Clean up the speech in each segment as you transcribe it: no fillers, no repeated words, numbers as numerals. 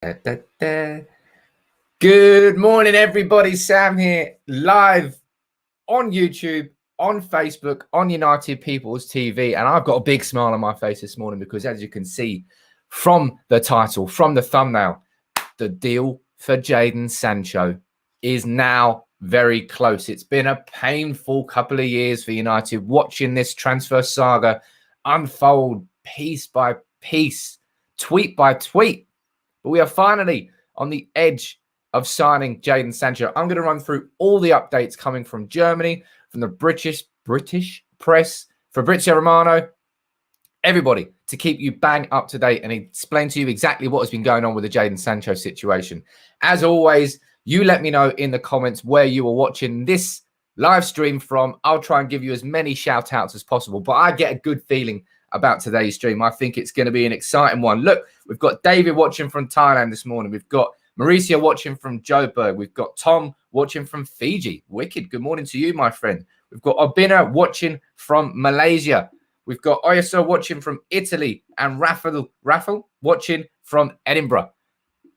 Da, da, da. Good morning, everybody. Sam here, live on YouTube, on Facebook, on United People's TV. And I've got a big smile on my face this morning because, as you can see from the title, from the thumbnail, the deal for Jadon Sancho is now very close. It's been a painful couple of years for United watching this transfer saga unfold piece by piece, tweet by tweet. But we are finally on the edge of signing Jadon Sancho. I'm going to run through all the updates coming from Germany, from the British press, Fabrizio Romano, everybody, to keep you bang up to date and explain to you exactly what has been going on with the Jadon Sancho situation. As always, you let me know in the comments where you are watching this live stream from. I'll try and give you as many shout outs as possible, but I get a good feeling about today's stream. I think it's going to be an exciting one. Look, we've got David watching from Thailand this morning. We've got Mauricio watching from Joburg. We've got Tom watching from Fiji. Wicked. Good morning to you, my friend. We've got Obina watching from Malaysia. We've got Oyaso watching from Italy and Rafael watching from Edinburgh.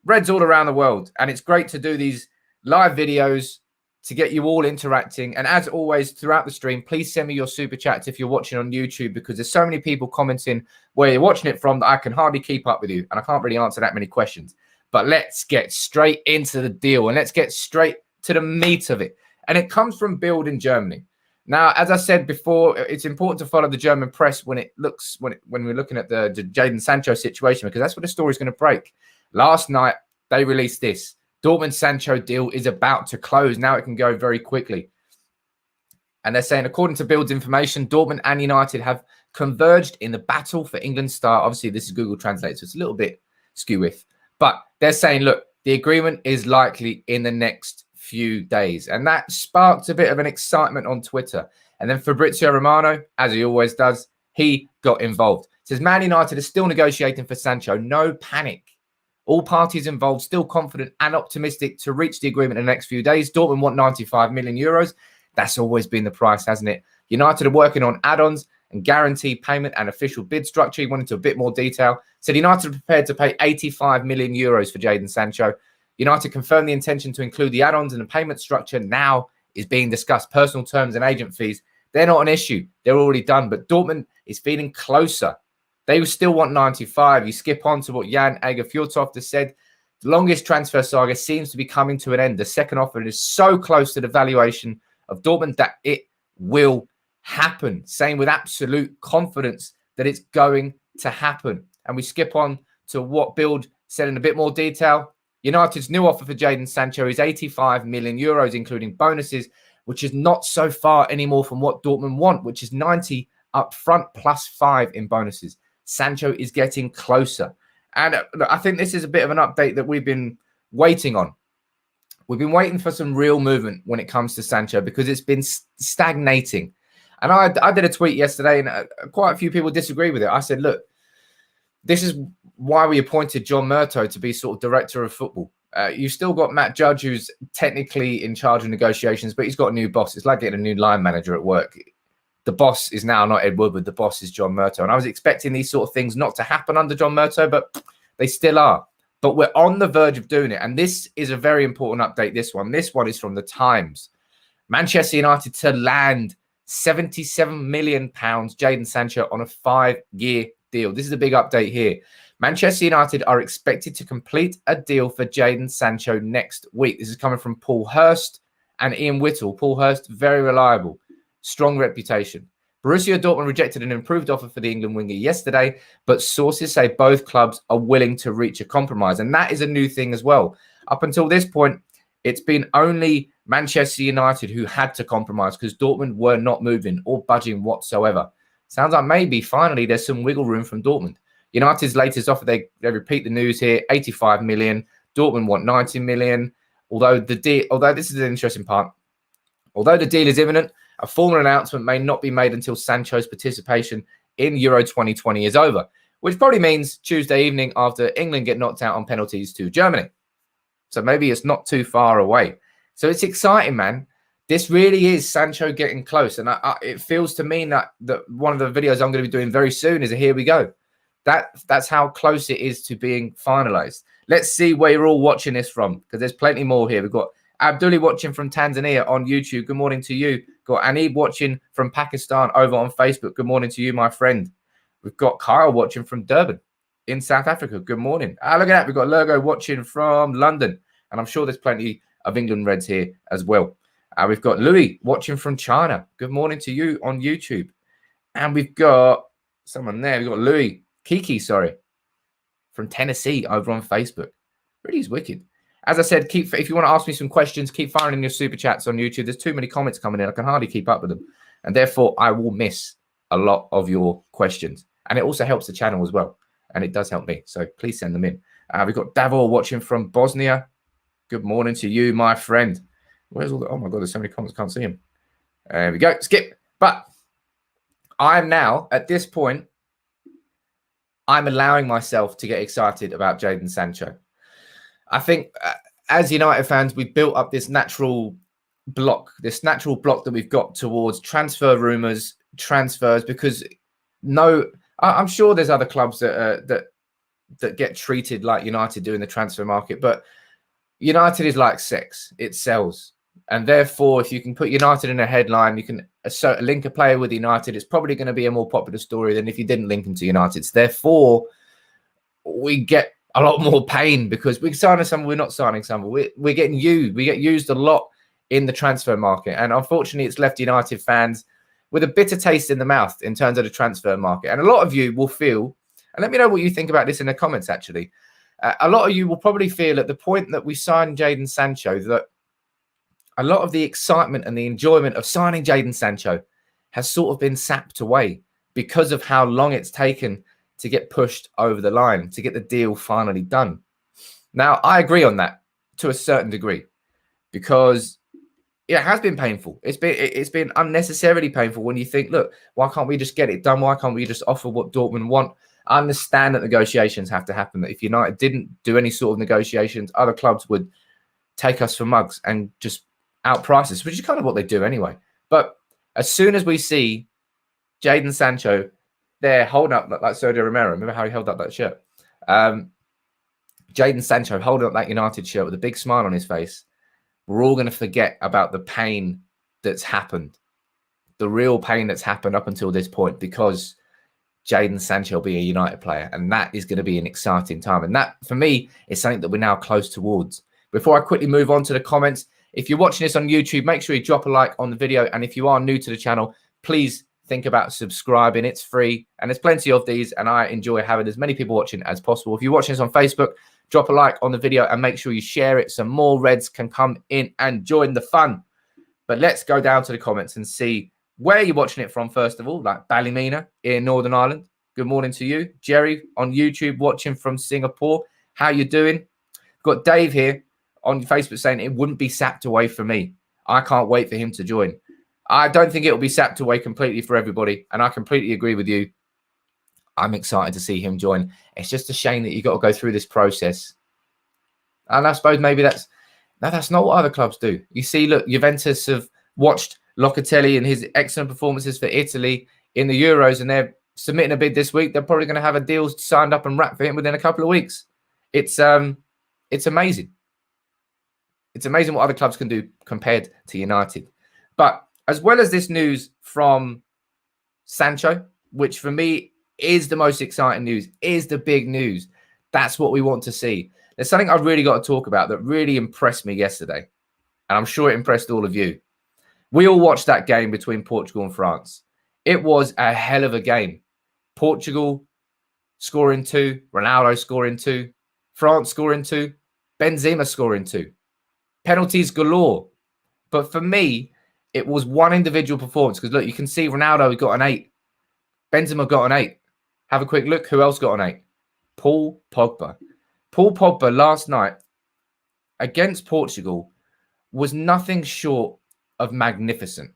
Reds all around the world. And it's great to do these live videos to get you all interacting. And as always, throughout the stream, please send me your super chats if you're watching on YouTube, because there's so many people commenting where you're watching it from that I can hardly keep up with you. And I can't really answer that many questions. But let's get straight into the deal and let's get straight to the meat of it. And it comes from Bild in Germany. Now, as I said before, it's important to follow the German press when we're looking at the Jadon Sancho situation, because that's what the story is going to break. Last night, they released this. Dortmund Sancho deal is about to close. Now it can go very quickly. And they're saying, according to Bild's information, Dortmund and United have converged in the battle for England's star. Obviously, this is Google Translate, so it's a little bit skew-with. But they're saying, look, the agreement is likely in the next few days. And that sparked a bit of an excitement on Twitter. And then Fabrizio Romano, as he always does, he got involved. It says, Man United is still negotiating for Sancho. No panic. All parties involved still confident and optimistic to reach the agreement in the next few days. Dortmund want 95 million euros. That's always been the price, hasn't it? United are working on add-ons and guaranteed payment and official bid structure. He went into a bit more detail. Said United are prepared to pay 85 million euros for Jadon Sancho. United confirmed the intention to include the add-ons and the payment structure now is being discussed. Personal terms and agent fees, they're not an issue. They're already done. But Dortmund is feeling closer. They still want 95. You skip on to what Jan Agerfjordtoft has said. The longest transfer saga seems to be coming to an end. The second offer is so close to the valuation of Dortmund that it will happen. Saying with absolute confidence that it's going to happen. And we skip on to what Bild said in a bit more detail. United's new offer for Jadon Sancho is 85 million euros, including bonuses, which is not so far anymore from what Dortmund want, which is 90 up front plus 5 in bonuses. Sancho is getting closer. And I think this is a bit of an update that we've been waiting on. We've been waiting for some real movement when it comes to Sancho because it's been stagnating. And I did a tweet yesterday and quite a few people disagree with it. I said, look, this is why we appointed John Murtough to be sort of director of football. You've still got Matt Judge, who's technically in charge of negotiations, but he's got a new boss. It's like getting a new line manager at work. The boss is now not Ed Woodward. The boss is John Murtough. And I was expecting these sort of things not to happen under John Murtough, but they still are. But we're on the verge of doing it. And this is a very important update, this one. This one is from the Times. Manchester United to land £77 million Jadon Sancho on a 5-year deal. This is a big update here. Manchester United are expected to complete a deal for Jadon Sancho next week. This is coming from Paul Hurst and Ian Whittle. Paul Hurst, very reliable. Strong reputation. Borussia Dortmund rejected an improved offer for the England winger yesterday, but sources say both clubs are willing to reach a compromise. And that is a new thing as well. Up until this point, it's been only Manchester United who had to compromise because Dortmund were not moving or budging whatsoever. Sounds like maybe finally there's some wiggle room from Dortmund. United's latest offer, they repeat the news here, 85 million. Dortmund want 90 million. Although this is an interesting part. Although the deal is imminent, a formal announcement may not be made until Sancho's participation in Euro 2020 is over, which probably means Tuesday evening after England get knocked out on penalties to Germany. So maybe it's not too far away. So it's exciting, man. This really is Sancho getting close. And it feels to me that one of the videos I'm going to be doing very soon is a here we go. That's how close it is to being finalized. Let's see where you're all watching this from, because there's plenty more here. We've got Abdulli watching from Tanzania on YouTube. Good morning to you. Got Anib watching from Pakistan over on Facebook. Good morning to you, my friend. We've got Kyle watching from Durban in South Africa. Good morning. Look at that. We've got Lurgo watching from London. And I'm sure there's plenty of England Reds here as well. We've got Louis watching from China. Good morning to you on YouTube. And we've got someone there. We've got Kiki, from Tennessee over on Facebook. Really is wicked. As I said, if you want to ask me some questions, keep firing in your super chats on YouTube. There's too many comments coming in. I can hardly keep up with them. And therefore, I will miss a lot of your questions. And it also helps the channel as well. And it does help me. So please send them in. We've got Davor watching from Bosnia. Good morning to you, my friend. Where's all the... Oh, my God, there's so many comments. Can't see him. There we go. Skip. But I'm now, at this point, I'm allowing myself to get excited about Jadon Sancho. I think as United fans, we've built up this natural block that we've got towards transfer rumours, transfers, because I'm sure there's other clubs that get treated like United do in the transfer market, but United is like sex. It sells. And therefore, if you can put United in a headline, you can link a player with United, it's probably going to be a more popular story than if you didn't link him to United. So therefore, we get a lot more pain because we're signing someone, we're not signing someone. We're getting used. We get used a lot in the transfer market. And unfortunately, it's left United fans with a bitter taste in the mouth in terms of the transfer market. And a lot of you will feel, and let me know what you think about this in the comments, actually. A lot of you will probably feel at the point that we signed Jadon Sancho that a lot of the excitement and the enjoyment of signing Jadon Sancho has sort of been sapped away because of how long it's taken to get pushed over the line, to get the deal finally done. Now, I agree on that to a certain degree because it has been painful. It's been unnecessarily painful when you think, look, why can't we just get it done? Why can't we just offer what Dortmund want? I understand that negotiations have to happen, that if United didn't do any sort of negotiations, other clubs would take us for mugs and just outprice us, which is kind of what they do anyway. But as soon as we see Jadon Sancho there holding up like Sergio Romero, remember how he held up that shirt? Jadon Sancho holding up that United shirt with a big smile on his face, we're all going to forget about the pain that's happened, the real pain that's happened up until this point, because Jadon Sancho will be a United player, and that is going to be an exciting time. And that, for me, is something that we're now close towards. Before I quickly move on to the comments, if you're watching this on YouTube, make sure you drop a like on the video. And if you are new to the channel, please think about subscribing. It's free, and there's plenty of these, and I enjoy having as many people watching as possible. If you're watching this on Facebook, drop a like on the video and make sure you share it so more Reds can come in and join the fun. But let's go down to the comments and see where you're watching it from, first of all, like Ballymena in Northern Ireland. Good morning to you. Jerry on YouTube watching from Singapore. How you doing? Got Dave here on Facebook saying it wouldn't be sapped away for me. I can't wait for him to join. I don't think it will be sapped away completely for everybody, and I completely agree with you. I'm excited to see him join. It's just a shame that you've got to go through this process. And I suppose maybe that's not what other clubs do. You see, look, Juventus have watched Locatelli and his excellent performances for Italy in the Euros, and they're submitting a bid this week. They're probably going to have a deal signed up and wrapped for him within a couple of weeks. It's amazing. It's amazing what other clubs can do compared to United. But as well as this news from Sancho, which for me is the most exciting news, is the big news. That's what we want to see. There's something I've really got to talk about that really impressed me yesterday. And I'm sure it impressed all of you. We all watched that game between Portugal and France. It was a hell of a game. Portugal scoring 2, Ronaldo scoring 2, France scoring 2, Benzema scoring 2. Penalties galore. But for me, it was one individual performance. Because look, you can see Ronaldo got an 8. Benzema got an 8. Have a quick look. Who else got an 8? Paul Pogba. Paul Pogba last night against Portugal was nothing short of magnificent.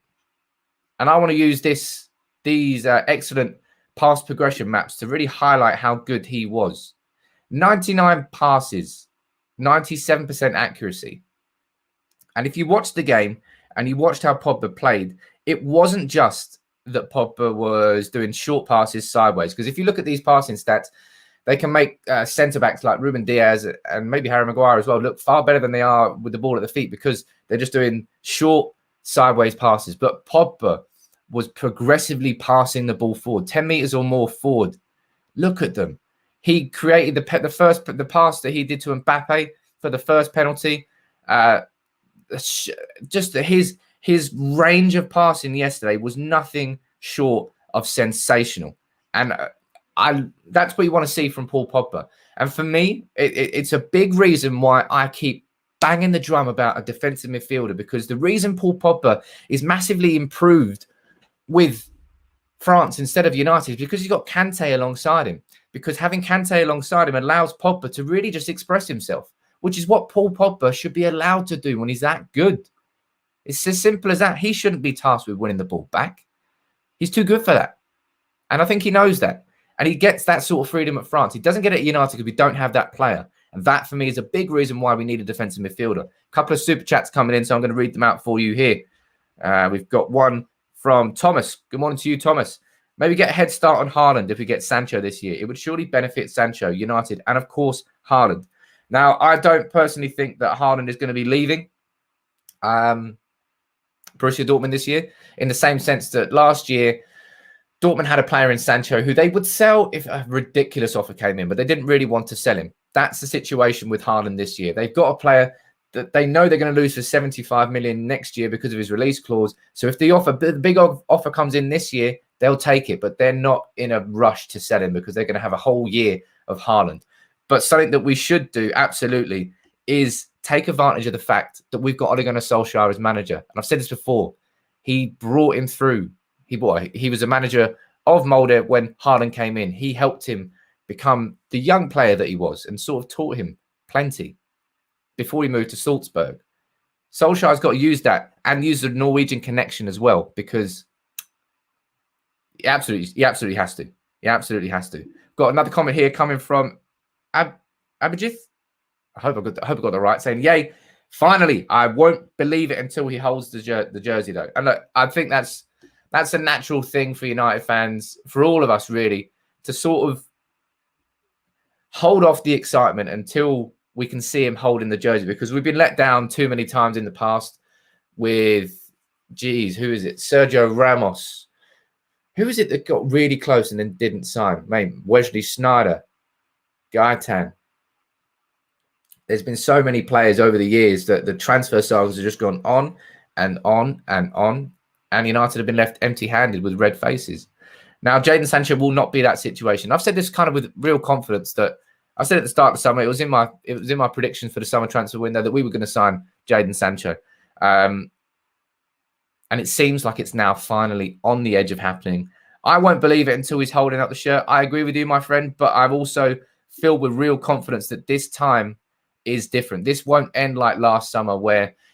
And I want to use these excellent pass progression maps to really highlight how good he was. 99 passes, 97% accuracy. And if you watched the game and you watched how Pogba played, it wasn't just that Pogba was doing short passes sideways. Because if you look at these passing stats, They can make centre-backs like Ruben Diaz and maybe Harry Maguire as well look far better than they are with the ball at the feet because they're just doing short, sideways passes. But Pogba was progressively passing the ball forward, 10 metres or more forward. Look at them. He created the pass that he did to Mbappe for the first penalty. Just his range of passing yesterday was nothing short of sensational. And that's what you want to see from Paul Pogba. And for me, it's a big reason why I keep banging the drum about a defensive midfielder, because the reason Paul Pogba is massively improved with France instead of United is because he's got Kante alongside him. Because having Kante alongside him allows Pogba to really just express himself, which is what Paul Pogba should be allowed to do when he's that good. It's as simple as that. He shouldn't be tasked with winning the ball back. He's too good for that. And I think he knows that. And he gets that sort of freedom at France. He doesn't get it at United because we don't have that player. And that, for me, is a big reason why we need a defensive midfielder. A couple of super chats coming in, so I'm going to read them out for you here. We've got one from Thomas. Good morning to you, Thomas. Maybe get a head start on Haaland if we get Sancho this year. It would surely benefit Sancho, United, and, of course, Haaland. Now, I don't personally think that Haaland is going to be leaving Borussia Dortmund this year, in the same sense that last year, Dortmund had a player in Sancho who they would sell if a ridiculous offer came in, but they didn't really want to sell him. That's the situation with Haaland this year. They've got a player that they know they're going to lose for 75 million next year because of his release clause. So if the big offer comes in this year, they'll take it, but they're not in a rush to sell him because they're going to have a whole year of Haaland. But something that we should do, absolutely, is take advantage of the fact that we've got Ole Gunnar Solskjaer as manager. And I've said this before. He brought him through. He was a manager of Molde when Haaland came in. He helped him become the young player that he was and sort of taught him plenty before he moved to Salzburg. Solskjaer's got to use that and use the Norwegian connection as well, because he absolutely has to. He absolutely has to. Got another comment here coming from Abhijit. I hope I got the right, saying, yay, finally, I won't believe it until he holds the jersey, though. And look, I think that's a natural thing for United fans, for all of us, really, to sort of hold off the excitement until we can see him holding the jersey, because we've been let down too many times in the past with, who is it? Sergio Ramos. Who is it that got really close and then didn't sign? Maybe Wesley Sneijder, Gaetan. There's been so many players over the years that the transfer sagas have just gone on and on and on, and United have been left empty-handed with red faces. Now, Jadon Sancho will not be that situation. I've said this kind of with real confidence that I said at the start of the summer, it was in my predictions for the summer transfer window that we were going to sign Jadon Sancho. And it seems like it's now finally on the edge of happening. I won't believe it until he's holding up the shirt. I agree with you, my friend, but I'm also filled with real confidence that this time is different. This won't end like last summer,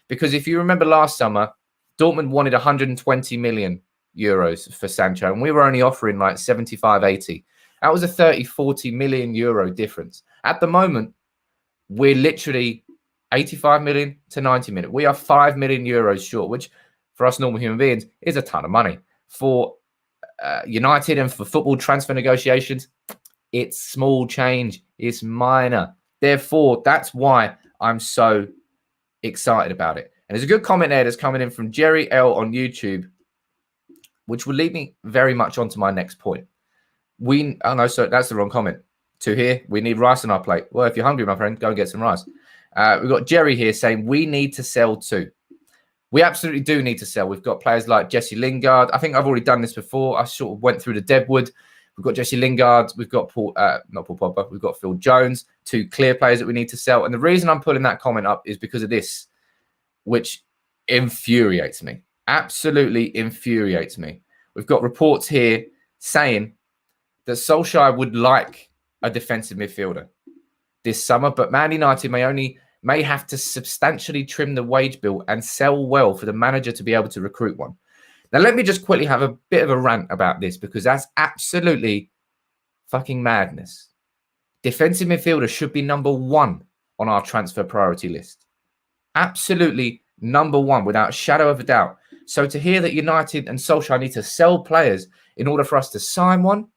because if you remember last summer, Dortmund wanted 120 million euros for Sancho, and we were only offering like 75, 80. That was a 30, 40 million euro difference. At the moment, we're literally 85 million to 90 million. We are 5 million euros short, which for us normal human beings is a ton of money. For United and for football transfer negotiations, it's small change. It's minor. Therefore, that's why I'm so excited about it. And there's a good comment there that's coming in from Jerry L on YouTube, which will lead me very much onto my next point. So that's the wrong comment. To here, we need rice on our plate. Well, if you're hungry, my friend, go and get some rice. We've got Jerry here saying we need to sell too. We absolutely do need to sell. We've got players like Jesse Lingard. I think I've already done this before. I sort of went through the Deadwood. We've got Jesse Lingard. We've got not Paul Pogba. We've got Phil Jones. Two clear players that we need to sell. And the reason I'm pulling that comment up is because of this, which infuriates me. Absolutely infuriates me. We've got reports here saying that Solskjaer would like a defensive midfielder this summer, but Man United may have to substantially trim the wage bill and sell well for the manager to be able to recruit one. Now, let me just quickly have a bit of a rant about this, because that's absolutely fucking madness. Defensive midfielder should be number one on our transfer priority list. Absolutely number one, without a shadow of a doubt. So to hear that United and Solskjaer need to sell players in order for us to sign one,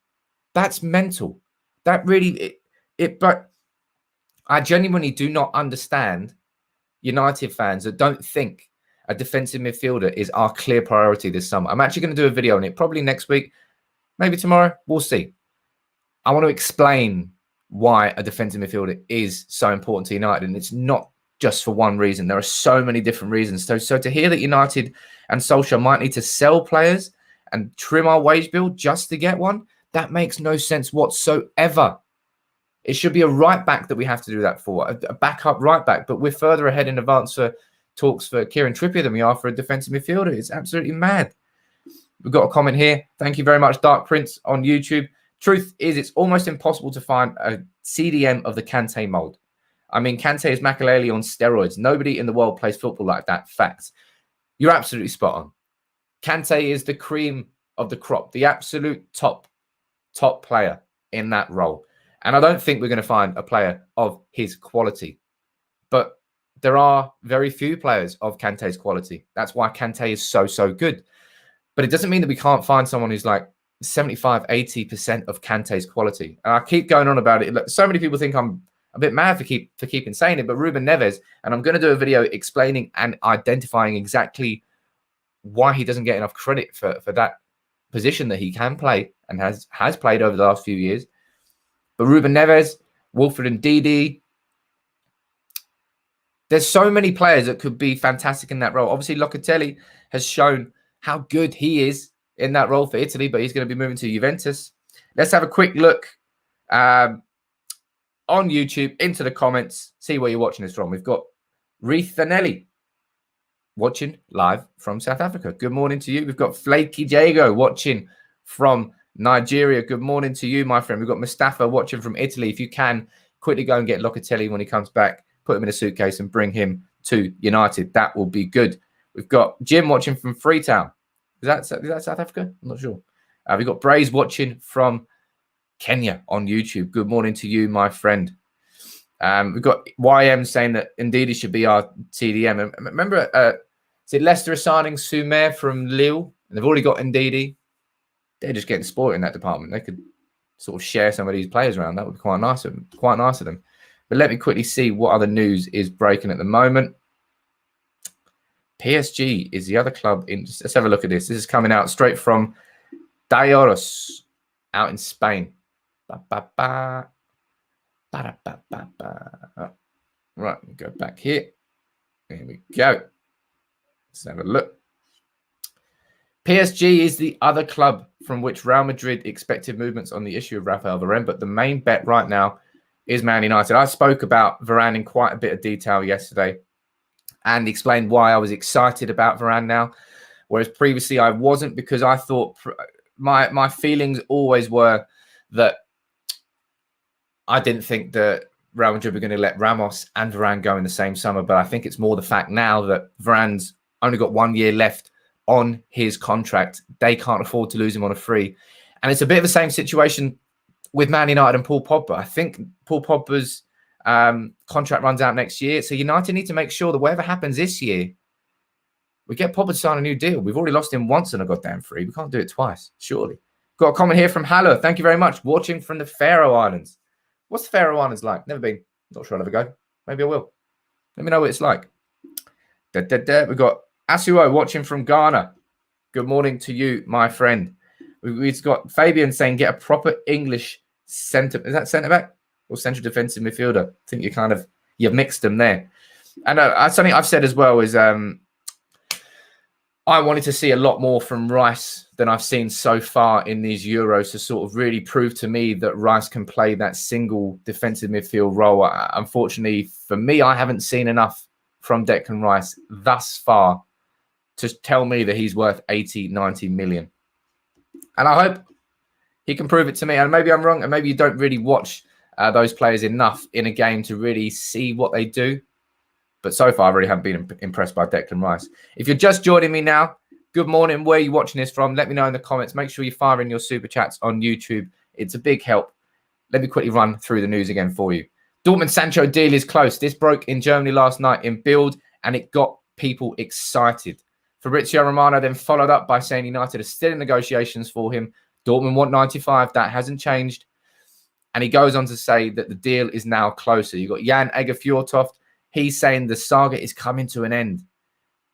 that's mental. That really, But I genuinely do not understand United fans that don't think a defensive midfielder is our clear priority this summer. I'm actually going to do a video on it probably next week, maybe tomorrow. We'll see. I want to explain why a defensive midfielder is so important to United, and it's not just for one reason. There are so many different reasons. So to hear that United and Solskjaer might need to sell players and trim our wage bill just to get one, that makes no sense whatsoever. It should be a right back that we have to do that for, a backup right back. But we're further ahead in advance for talks for Kieran Trippier than we are for a defensive midfielder. It's absolutely mad. We've got a comment here. Thank you very much, Dark Prince on YouTube. Truth is, it's almost impossible to find a CDM of the Kante mold. I mean, Kante is Makelele on steroids. Nobody in the world plays football like that. Facts. You're absolutely spot on. Kante is the cream of the crop, the absolute top player in that role. And I don't think we're going to find a player of his quality. But there are very few players of Kante's quality. That's why Kante is so good. But it doesn't mean that we can't find someone who's like 75, 80% of Kante's quality. And I keep going on about it. Look, so many people think I'm a bit mad for keeping saying it, but Ruben Neves, and I'm going to do a video explaining and identifying exactly why he doesn't get enough credit for that position that he can play and has played over the last few years. But Ruben Neves, Wilfred Ndidi, there's so many players that could be fantastic in that role. Obviously, Locatelli has shown how good he is in that role for Italy, but he's going to be moving to Juventus. Let's have a quick look on YouTube into the comments, see where you're watching this from. We've got Rethanelli watching live from South Africa. Good morning to you. We've got Flaky Jago watching from Nigeria. Good morning to you, my friend. We've got Mustafa watching from Italy. If you can, quickly go and get Locatelli when he comes back, put him in a suitcase and bring him to United. That will be good. We've got Jim watching from Freetown. Is that South Africa? I'm not sure. We've got Braze watching from Kenya on YouTube. Good morning to you, my friend. We've got YM saying that indeed it should be our TDM. And remember, is it Leicester are signing Soumer from Lille? And they've already got Ndidi. They're just getting spoiled in that department. They could sort of share some of these players around. That would be quite nice of them. Quite nice of them. But let me quickly see what other news is breaking at the moment. PSG is the other club in. Let's have a look at this. This is coming out straight from Dioros out in Spain. Right, go back here. There we go. Let's have a look. PSG is the other club from which Real Madrid expected movements on the issue of Raphael Varane, but the main bet right now is Man United. I spoke about Varane in quite a bit of detail yesterday and explained why I was excited about Varane now, whereas previously I wasn't, because I thought my feelings always were that I didn't think that Real Madrid were going to let Ramos and Varane go in the same summer, but I think it's more the fact now that Varane's only got 1 year left on his contract. They can't afford to lose him on a free. And it's a bit of the same situation with Man United and Paul Pogba. I think Paul Pogba's contract runs out next year. So United need to make sure that whatever happens this year, we get Pogba to sign a new deal. We've already lost him once on a goddamn free. We can't do it twice, surely. Got a comment here from Haller. Thank you very much. Watching from the Faroe Islands. What's the Faroe Islands like? Never been. Not sure I'll ever go. Maybe I will. Let me know what it's like. We've got Asuo watching from Ghana. Good morning to you, my friend. We've got Fabian saying get a proper English centre. Is that centre back or central defensive midfielder? I think you've mixed them there. And something I've said as well is I wanted to see a lot more from Rice than I've seen so far in these Euros to sort of really prove to me that Rice can play that single defensive midfield role. Unfortunately, for me, I haven't seen enough from Declan Rice thus far to tell me that he's worth 80, 90 million. And I hope he can prove it to me. And maybe I'm wrong, and maybe you don't really watch those players enough in a game to really see what they do. But so far, I really haven't been impressed by Declan Rice. If you're just joining me now, good morning. Where are you watching this from? Let me know in the comments. Make sure you fire in your super chats on YouTube. It's a big help. Let me quickly run through the news again for you. Dortmund Sancho deal is close. This broke in Germany last night in Bild, and it got people excited. Fabrizio Romano then followed up by saying United are still in negotiations for him. Dortmund want 95. That hasn't changed. And he goes on to say that the deal is now closer. You've got Jan Egerfjortoft. He's saying the saga is coming to an end.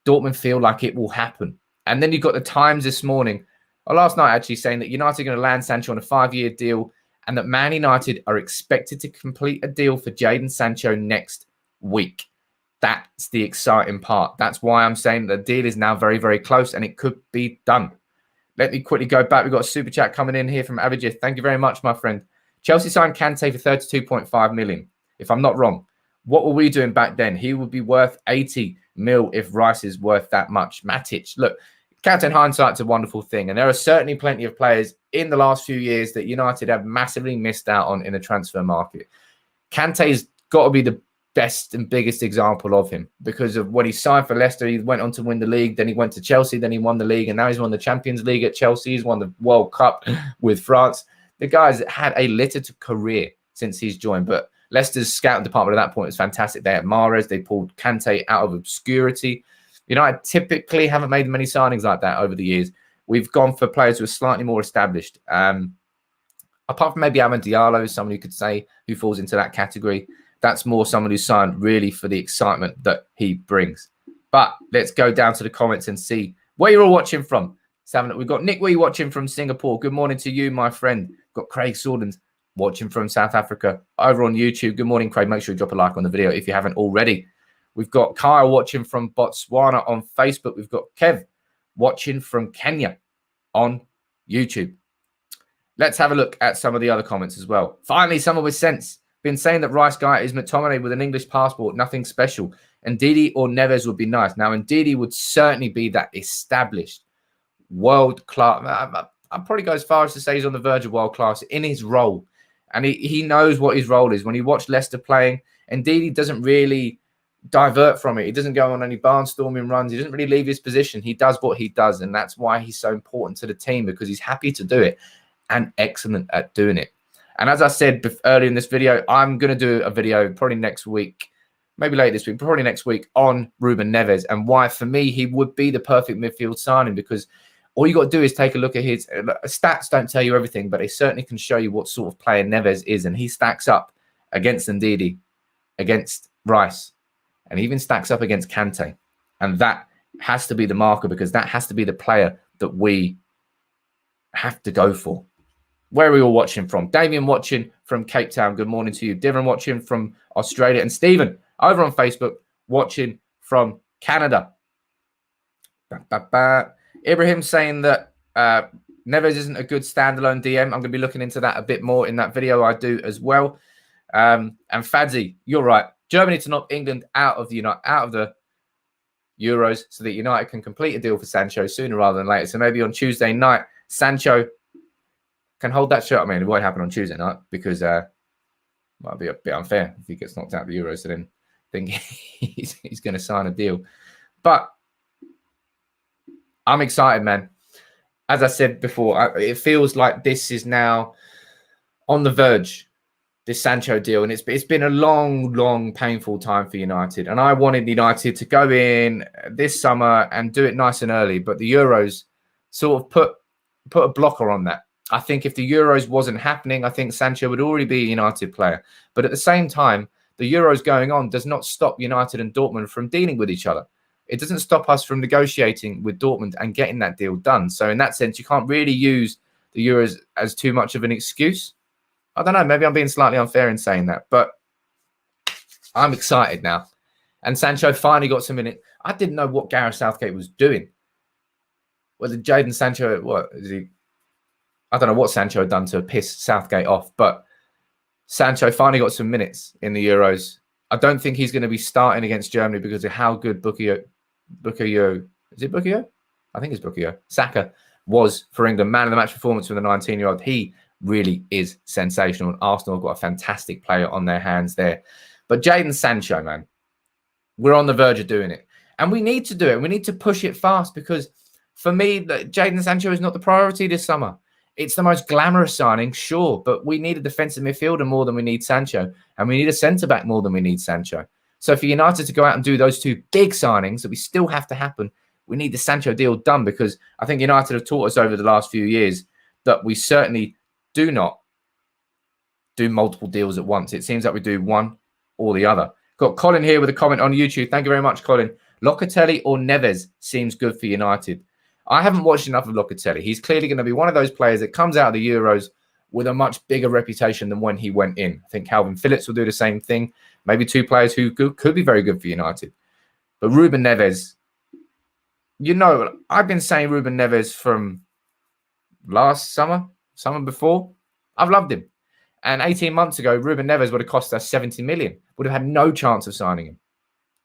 Dortmund feel like it will happen. And then you've got the Times this morning, or last night actually, saying that United are going to land Sancho on a 5-year deal and that Man United are expected to complete a deal for Jadon Sancho next week. That's the exciting part. That's why I'm saying the deal is now very, very close and it could be done. Let me quickly go back. We've got a super chat coming in here from Abhijit. Thank you very much, my friend. Chelsea signed Kante for 32.5 million, if I'm not wrong. What were we doing back then? He would be worth 80 mil if Rice is worth that much. Matic, look, Kante in hindsight's a wonderful thing. And there are certainly plenty of players in the last few years that United have massively missed out on in the transfer market. Kante's got to be the best and biggest example of him because of when he signed for Leicester. He went on to win the league, then he went to Chelsea, then he won the league, and now he's won the Champions League at Chelsea. He's won the World Cup with France. The guy's had a littered career since he's joined, but Leicester's scouting department at that point was fantastic. They had Mahrez, they pulled Kante out of obscurity. United typically haven't made many signings like that over the years. We've gone for players who are slightly more established. Apart from maybe Amad Diallo, someone you could say who falls into that category. That's more someone who's signed really for the excitement that he brings. But let's go down to the comments and see where you're all watching from. We've got Nick Wee watching from Singapore. Good morning to you, my friend. We've got Craig Sordens watching from South Africa over on YouTube. Good morning, Craig. Make sure you drop a like on the video if you haven't already. We've got Kyle watching from Botswana on Facebook. We've got Kev watching from Kenya on YouTube. Let's have a look at some of the other comments as well. Finally, someone with sense. Been saying that Rice guy is McTominay with an English passport, nothing special. And Ndidi or Neves would be nice. Now, Ndidi would certainly be that established world class. I'd probably go as far as to say he's on the verge of world class in his role. And he knows what his role is. When you watch Leicester playing, Ndidi doesn't really divert from it. He doesn't go on any barnstorming runs. He doesn't really leave his position. He does what he does. And that's why he's so important to the team, because he's happy to do it and excellent at doing it. And as I said earlier in this video, I'm going to do a video probably next week, maybe later this week, probably next week on Ruben Neves and why, for me, he would be the perfect midfield signing, because all you got to do is take a look at his stats. Don't tell you everything, but they certainly can show you what sort of player Neves is. And he stacks up against Ndidi, against Rice, and even stacks up against Kante. And that has to be the marker, because that has to be the player that we have to go for. Where are we all watching from? Damien watching from Cape Town. Good morning to you. Devon watching from Australia. And Stephen over on Facebook watching from Canada. Ibrahim saying that Neves isn't a good standalone DM. I'm going to be looking into that a bit more in that video I do as well. And Fadzi, you're right. Germany to knock England out of the Euros so that United can complete a deal for Sancho sooner rather than later. So maybe on Tuesday night, Sancho can hold that shirt. I mean, it won't happen on Tuesday night because might be a bit unfair if he gets knocked out of the Euros. So then think he's going to sign a deal. But I'm excited, man. As I said before, it feels like this is now on the verge, this Sancho deal. And it's been a long, long, painful time for United. And I wanted United to go in this summer and do it nice and early. But the Euros sort of put a blocker on that. I think if the Euros wasn't happening, I think Sancho would already be a United player. But at the same time, the Euros going on does not stop United and Dortmund from dealing with each other. It doesn't stop us from negotiating with Dortmund and getting that deal done. So in that sense, you can't really use the Euros as too much of an excuse. I don't know. Maybe I'm being slightly unfair in saying that. But I'm excited now. And Sancho finally got some in it. I didn't know what Gareth Southgate was doing. Was it Jadon Sancho? What is he? I don't know what Sancho had done to piss Southgate off, but Sancho finally got some minutes in the Euros. I don't think he's going to be starting against Germany because of how good Bukayo, is it Bukayo? I think it's Bukayo. Saka was for England. Man of the match performance for the 19-year-old. He really is sensational. And Arsenal have got a fantastic player on their hands there. But Jadon Sancho, man, we're on the verge of doing it. And we need to do it. We need to push it fast because for me, Jadon Sancho is not the priority this summer. It's the most glamorous signing, sure, but we need a defensive midfielder more than we need Sancho, and we need a centre-back more than we need Sancho. So for United to go out and do those two big signings that we still have to happen, we need the Sancho deal done, because I think United have taught us over the last few years that we certainly do not do multiple deals at once. It seems like we do one or the other. Got Colin here with a comment on YouTube. Thank you very much, Colin. Locatelli or Neves seems good for United. I haven't watched enough of Locatelli. He's clearly going to be one of those players that comes out of the Euros with a much bigger reputation than when he went in. I think Calvin Phillips will do the same thing. Maybe two players who could be very good for United. But Ruben Neves, I've been saying Ruben Neves from last summer before. I've loved him. And 18 months ago, Ruben Neves would have cost us 70 million. Would have had no chance of signing him.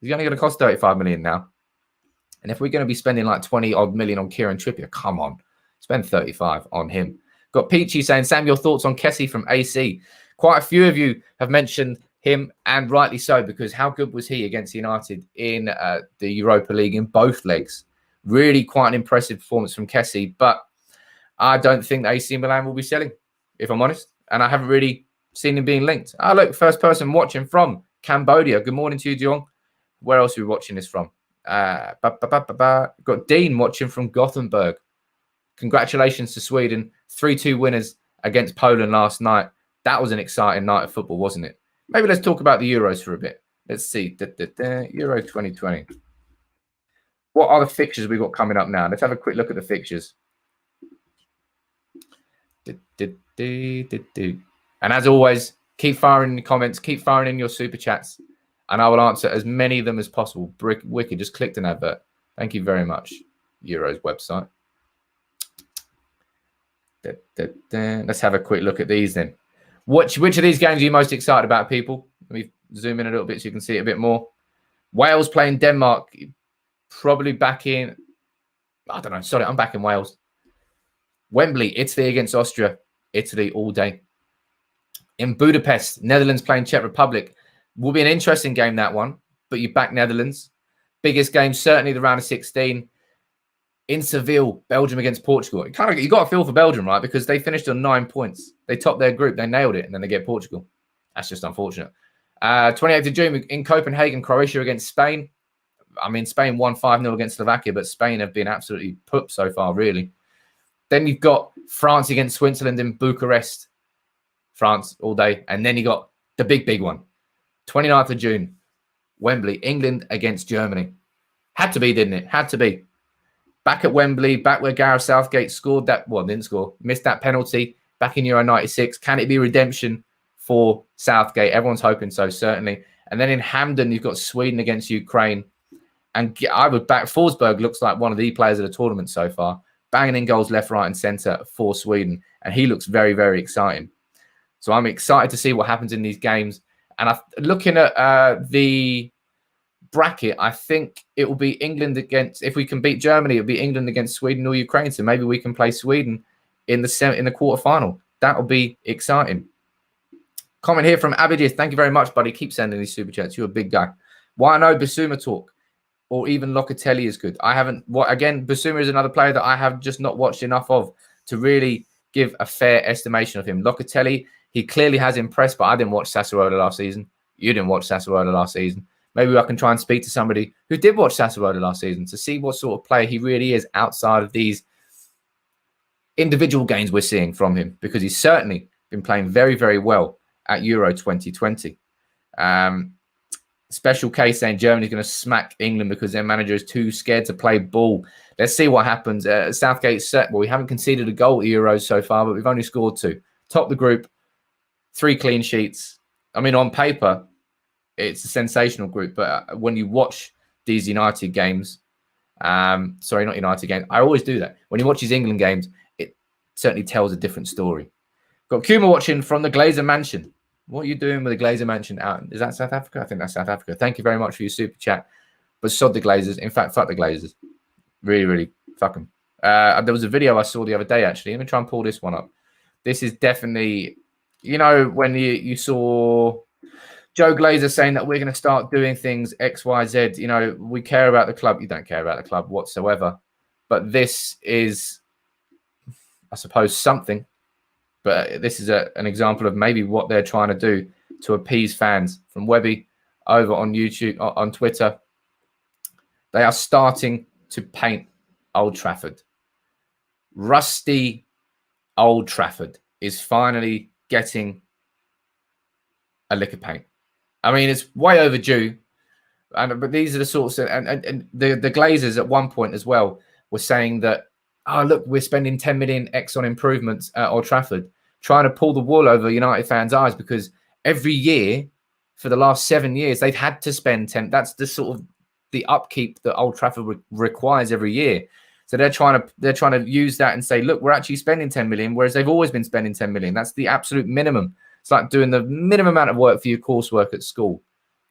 He's only going to cost 35 million now. And if we're going to be spending like 20 odd million on Kieran Trippier, come on, spend 35 on him. Got Peachy saying, Sam, your thoughts on Kessie from AC. Quite a few of you have mentioned him, and rightly so, because how good was he against United in the Europa League in both legs? Really quite an impressive performance from Kessie, but I don't think that AC Milan will be selling, if I'm honest. And I haven't really seen him being linked. Oh, look, first person watching from Cambodia. Good morning to you, Dion. Where else are we watching this from? Got Dean watching from Gothenburg. Congratulations to Sweden. 3-2 winners against Poland last night. That was an exciting night of football, wasn't it? Maybe let's talk about the Euros for a bit. Let's see. Euro 2020. What are the fixtures we've got coming up now? Let's have a quick look at the fixtures. And as always, keep firing in the comments, keep firing in your super chats, and I will answer as many of them as possible. Wicked, just clicked an advert. Thank you very much. Euros website. Let's have a quick look at these then. Which of these games are you most excited about, people? Let me zoom in a little bit so you can see it a bit more. Wales playing Denmark. Probably back in, I don't know. Sorry, I'm back in Wales. Wembley, Italy against Austria. Italy all day. In Budapest, Netherlands playing Czech Republic. Will be an interesting game, that one. But you back Netherlands. Biggest game, certainly the round of 16. In Seville, Belgium against Portugal. You got to feel for Belgium, right? Because they finished on 9 points. They topped their group. They nailed it. And then they get Portugal. That's just unfortunate. 28th of June in Copenhagen, Croatia against Spain. I mean, Spain won 5-0 against Slovakia, but Spain have been absolutely pooped so far, really. Then you've got France against Switzerland in Bucharest. France all day. And then you got the big one. 29th of June, Wembley, England against Germany. Had to be, didn't it? Had to be. Back at Wembley, back where Gareth Southgate scored that, well, didn't score, missed that penalty back in Euro 96. Can it be redemption for Southgate? Everyone's hoping so, certainly. And then in Hamden, you've got Sweden against Ukraine. And I would back Forsberg, looks like one of the players of the tournament so far. Banging in goals left, right, and centre for Sweden. And he looks very, very exciting. So I'm excited to see what happens in these games. And looking at the bracket, I think it will be England against, if we can beat Germany, it'll be England against Sweden or Ukraine. So maybe we can play Sweden in the quarterfinal. That'll be exciting. Comment here from Abidis. Thank you very much, buddy. Keep sending these super chats. You're a big guy. Why I know Basuma talk or even Locatelli is good. I haven't. Again, Basuma is another player that I have just not watched enough of to really give a fair estimation of him. Locatelli, he clearly has impressed, but I didn't watch Sassuolo last season. You didn't watch Sassuolo last season. Maybe I can try and speak to somebody who did watch Sassuolo last season to see what sort of player he really is outside of these individual games we're seeing from him, because he's certainly been playing very, very well at Euro 2020. Special case saying Germany's going to smack England because their manager is too scared to play ball. Let's see what happens. Southgate set. Well, we haven't conceded a goal at Euros so far, but we've only scored 2. Top the group, 3 clean sheets. I mean, on paper, it's a sensational group, but when you watch these United games, sorry, not United games, I always do that. When you watch these England games, it certainly tells a different story. Got Kuma watching from the Glazer Mansion. What are you doing with the Glazer Mansion out? Is that South Africa? I think that's South Africa. Thank you very much for your super chat. But sod the Glazers. In fact, fuck the Glazers. Really, really fuck them. There was a video I saw the other day, actually. Let me try and pull this one up. This is definitely, you know, when you saw Joe Glazer saying that we're going to start doing things X, Y, Z. You know, we care about the club. You don't care about the club whatsoever. But this is, I suppose, something. But this is an example of maybe what they're trying to do to appease fans. From Webby over on YouTube, on Twitter, they are starting to paint Old Trafford. Rusty Old Trafford is finally getting a lick of paint. I mean, it's way overdue. But these are the sorts of, and the Glazers at one point as well were saying that, oh, look, we're spending 10 million X on improvements at Old Trafford, trying to pull the wool over United fans' eyes, because every year for the last 7 years, they've had to spend 10. That's the sort of the upkeep that Old Trafford requires every year. So they're trying to use that and say, look, we're actually spending 10 million, whereas they've always been spending 10 million. That's the absolute minimum. It's like doing the minimum amount of work for your coursework at school.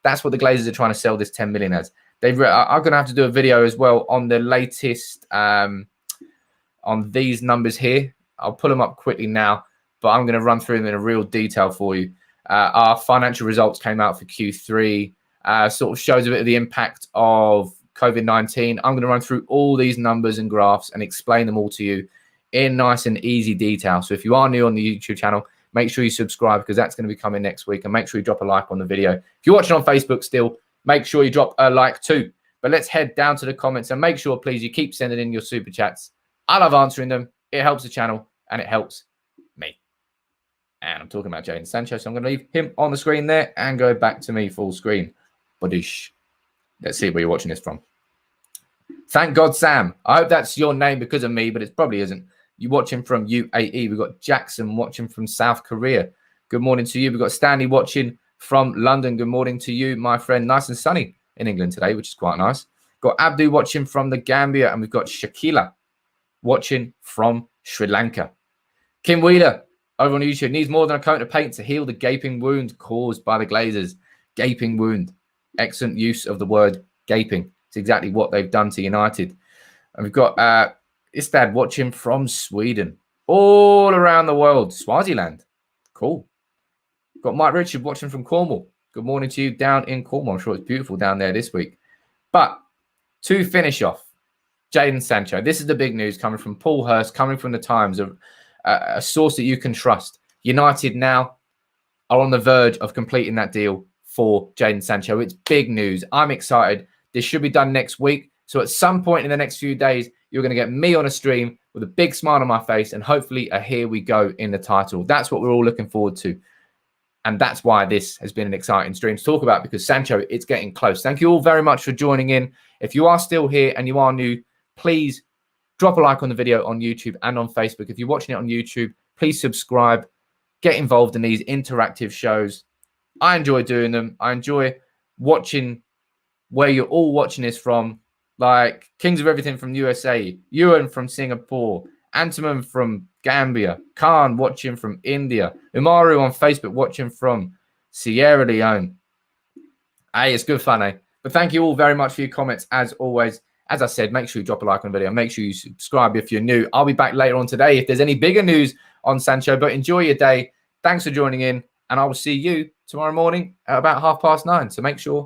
That's what the Glazers are trying to sell this 10 million as. I'm going to have to do a video as well on the latest, on these numbers here. I'll pull them up quickly now, but I'm going to run through them in a real detail for you. Our financial results came out for Q3, sort of shows a bit of the impact of COVID-19. I'm going to run through all these numbers and graphs and explain them all to you in nice and easy detail. So if you are new on the YouTube channel, make sure you subscribe, because that's going to be coming next week. And make sure you drop a like on the video. If you're watching on Facebook still, make sure you drop a like too. But let's head down to the comments and make sure, please, you keep sending in your super chats. I love answering them. It helps the channel and it helps me. And I'm talking about Jadon Sancho, so I'm going to leave him on the screen there and go back to me full screen. Badoosh. Let's see where you're watching this from. Thank God, Sam. I hope that's your name because of me, but it probably isn't. You're watching from UAE. We've got Jackson watching from South Korea. Good morning to you. We've got Stanley watching from London. Good morning to you, my friend. Nice and sunny in England today, which is quite nice. Got Abdu watching from the Gambia, and we've got Shakila watching from Sri Lanka. Kim Wheeler over on YouTube needs more than a coat of paint to heal the gaping wound caused by the Glazers. Gaping wound. Excellent use of the word gaping. It's exactly what they've done to United. And we've got Istad watching from Sweden. All around the world. Swaziland. Cool. Got Mike Richard watching from Cornwall. Good morning to you down in Cornwall. I'm sure it's beautiful down there this week. But to finish off, Jadon Sancho. This is the big news coming from Paul Hurst, coming from the Times, a source that you can trust. United now are on the verge of completing that deal for Jadon Sancho. It's big news. I'm excited. This should be done next week. So at some point in the next few days, you're going to get me on a stream with a big smile on my face and hopefully a here we go in the title. That's what we're all looking forward to. And that's why this has been an exciting stream to talk about, because Sancho, it's getting close. Thank you all very much for joining in. If you are still here and you are new, please drop a like on the video on YouTube and on Facebook. If you're watching it on YouTube, please subscribe. Get involved in these interactive shows. I enjoy doing them. I enjoy watching where you're all watching this from, like Kings of Everything from USA, Ewan from Singapore, Antaman from Gambia, Khan watching from India, Umaru on Facebook watching from Sierra Leone. Hey, it's good fun, eh? But thank you all very much for your comments, as always. As I said, make sure you drop a like on the video. Make sure you subscribe if you're new. I'll be back later on today if there's any bigger news on Sancho. But enjoy your day. Thanks for joining in. And I will see you tomorrow morning at about 9:30. So make sure